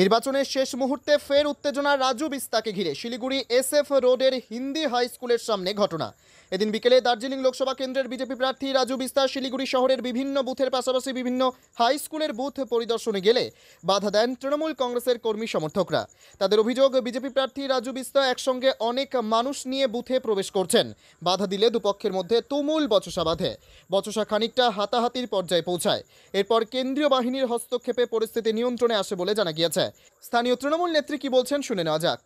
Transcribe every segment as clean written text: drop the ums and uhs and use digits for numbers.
নির্বাচনের শেষ মুহূর্তে ফের উত্তেজনা রাজু বিস্তাকে ঘিরে শিলিগুড়ি SF রোডের হিন্দি হাই স্কুলের সামনে ঘটনা। এদিন বিকেলে দার্জিলিং লোকসভা কেন্দ্রের বিজেপি প্রার্থী রাজু বিস্তা শিলিগুড়ি শহরের বিভিন্ন বুথের পাশাপাশি বিভিন্ন হাই স্কুলের বুথ পরিদর্শনে গেলে বাধা দেন তৃণমূল কংগ্রেসের কর্মী সমর্থকরা। তাদের অভিযোগ, বিজেপি প্রার্থী রাজু বিস্তা একসঙ্গে অনেক মানুষ নিয়ে বুথে প্রবেশ করছেন। বাধা দিলে দুপক্ষের মধ্যে তুমুল বচসা বাধে। বচসা খানিকটা হাতাহাতির পর্যায়ে পৌঁছায়। এরপর কেন্দ্রীয় বাহিনীর হস্তক্ষেপে পরিস্থিতি নিয়ন্ত্রণে আসে বলে জানা গিয়েছে। স্থানীয় তৃণমূল নেত্রী কি বলছেন শুনে নেওয়া যাক।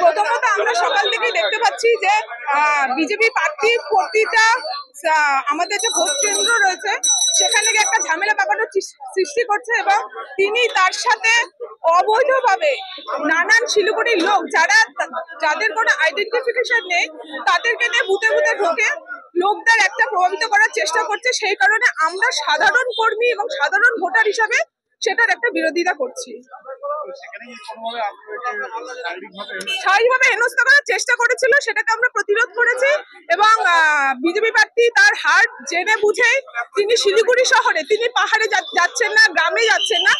প্রথমত আমরা সকাল থেকেই দেখতে পাচ্ছি যে বিজেপি প্রার্থী প্রতিটা আমাদের যে ভোট কেন্দ্র রয়েছে সেখানে একটা ঝামেলা পাকানোর সৃষ্টি করছে এবং তিনি তার সাথে অবৈধভাবে নানান শিলিগুড়ির লোক যাদের কোনো আইডেন্টিফিকেশন নেই তাদেরকে নিয়ে বুথে বুথে ঢোকে লোকদের একটা প্রভাবিত করার চেষ্টা করছে। সেই কারণে আমরা সাধারণ কর্মী এবং সাধারণ ভোটার হিসাবে সেটার একটা বিরোধিতা করছি। শারীরিকভাবে হেনস্থা করার চেষ্টা করেছিল, সেটাকে আমরা প্রতিরোধ করেছি এবং বিজেপি প্রার্থী তার হার জেনে বুঝে তিনি শিলিগুড়ি শহরে, তিনি পাহাড়ে যাচ্ছেন না, গ্রামে যাচ্ছেন না,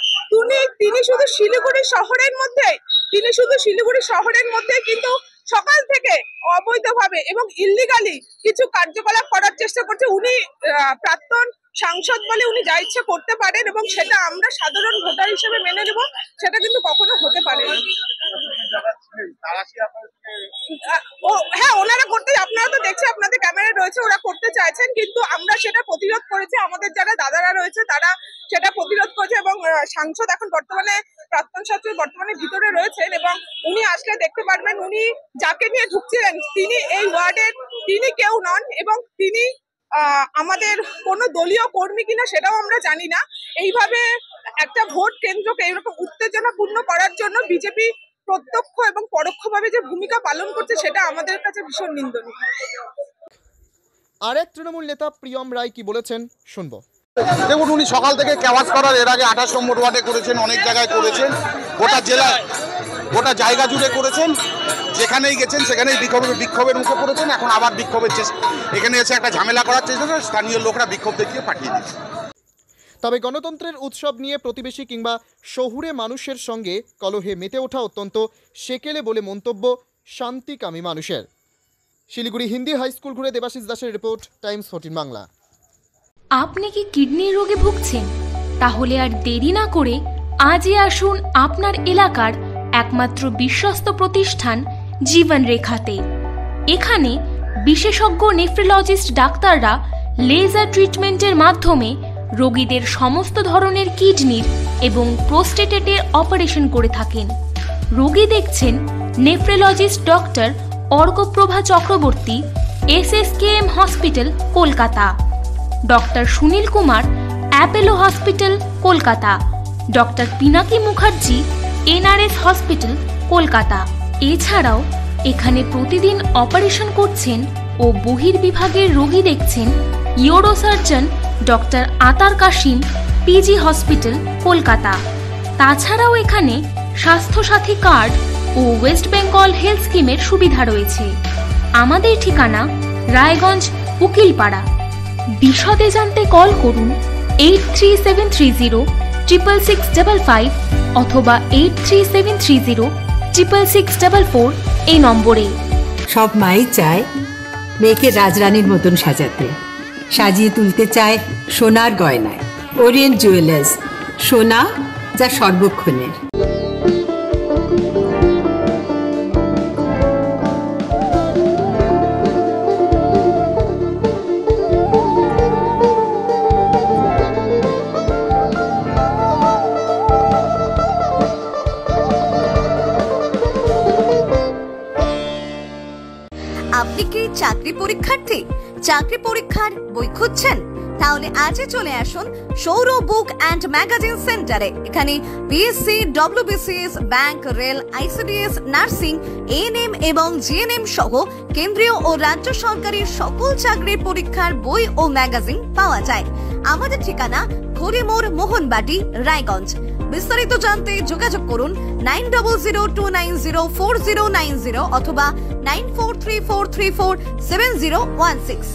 তিনি শুধু শিলিগুড়ি শহরের মধ্যে কিন্তু সকাল থেকে অবৈধভাবে এবং ইল্লিগালি কিছু কার্যকলাপ করার চেষ্টা করছে। উনি প্রাক্তন সাংসদ বলে উনি যা ইচ্ছে করতে পারেন এবং সেটা আমরা সাধারণ ভোটার হিসেবে মেনে নেব, সেটা কিন্তু কখনো হতে পারে না। হ্যাঁ, ওনারা করতে, আপনারা তো দেখছেন, আপনাদের ক্যামেরা রয়েছে, ওরা করতে চাইছেন, কিন্তু আমরা সেটা প্রতিরোধ করেছি। আমাদের যারা দাদারা রয়েছে তারা সেটা প্রতিরোধ করেছে এবং সাংসদ এখন বর্তমানে, প্রাক্তন সাংসদ বর্তমানে ভিতরে রয়েছেন এবং উনি আসলে দেখতে পারবেন উনি যাকে নিয়ে ঢুকছিলেন তিনি এই ওয়ার্ডের তিনি কেউ নন এবং তিনি আমাদের কোন দলীয় কর্মী কিনা সেটাও আমরা জানি না। এইভাবে একটা ভোট কেন্দ্রকে এরকম উত্তেজনাপূর্ণ করার জন্য বিজেপি প্রত্যক্ষ এবং পরোক্ষভাবে যে ভূমিকা পালন করছে সেটা আমাদের কাছে ভীষণ নিন্দনীয়। আরেক তৃণমূল নেতা প্রিয়ম রায় কি বলেছেন শুনবো। দেখুন, উনি সকাল থেকে ক্যাওয়াজ করার, এর আগে 28 নম্বর ওয়ার্ডে করেছেন, অনেক জায়গায় করেছেন, গোটা জেলায় গোটা জায়গা জুড়ে করেছেন। যেখানেই গেছেন সেখানেই বিক্ষোভের মুখে পড়েছেন। এখন আবার বিক্ষোভের চেষ্টা, এখানে এসে একটা ঝামেলা করার চেষ্টা করে স্থানীয় লোকরা বিক্ষোভ দেখিয়ে পাঠিয়ে দিচ্ছে। তবে গণতন্ত্রের উৎসব নিয়ে প্রতিবেশী কিংবা শহুরে মানুষের সঙ্গে কলহে মেতে ওঠা অত্যন্ত সেকেলে বলে মন্তব্য শান্তিকামী মানুষের। শিলিগুড়ি হিন্দি হাই স্কুল ঘুরে দেবাশিস দাসের রিপোর্ট, টাইমস 14 বাংলা। আপনি কি কিডনির রোগে ভুগছেন? তাহলে আর দেরি না করে আজই আসুন আপনার এলাকার একমাত্র বিশ্বস্ত প্রতিষ্ঠান জীবন রেখাতে। এখানে বিশেষজ্ঞ নেফ্রোলজিস্ট ডাক্তাররা লেজার ট্রিটমেন্টের মাধ্যমে রোগীদের সমস্ত ধরনের কিডনির এবং প্রোস্টেটের অপারেশন করে থাকেন। রোগী দেখছেন nephrologist doctor Arkaprava Chakraborty, SSKM hospital, Kolkata; doctor Sunil Kumar, Apollo hospital, Kolkata; doctor Pinaki Mukherjee, NRS hospital, Kolkata. এছাড়াও এখানে প্রতিদিন অপারেশন করছেন ও বহির্বিভাগের রোগী দেখছেন ইউরোসার্জন ডক্টর আতার কাশিম, PG হসপিটাল, কলকাতা। তাছাড়াও এখানে স্বাস্থ্যসাথী কার্ড ও ওয়েস্ট বেঙ্গল হেলথ স্কিমের সুবিধা রয়েছে। আমাদের ঠিকানা রায়গঞ্জ, উকিলপাড়া। বিশদে জানতে কল করুন 8373066655 অথবা 8373066644 এই নম্বরে। সব মাই চায় মেয়েকে রাজরানীর মতন সাজাতে, সাজিয়ে তুলতে চায় সোনার গয়নায়। ওরিয়েন্ট জুয়েলার্স, সোনা যা সর্বক্ষণের। আপনি কি চাকরি পরীক্ষার্থী? চাকরি পরীক্ষার বই খুঁজছেন? তাহলে আজই চলে আসুন সৌর বুক অ্যান্ড ম্যাগাজিন সেন্টারে। এখানে BSc, WBCS, bank, rail, ICDS, nursing, ANM এবং GNM সহ কেন্দ্রীয় ও রাজ্য সরকারের সকল চাকরির পরীক্ষার বই ও ম্যাগাজিন পাওয়া যায়। আমাদের ঠিকানা হরিমোড়, মোহনবাটি, রায়গঞ্জ। বিস্তারিত জানতে যোগাযোগ করুন 9002904090 অথবা 9434347016।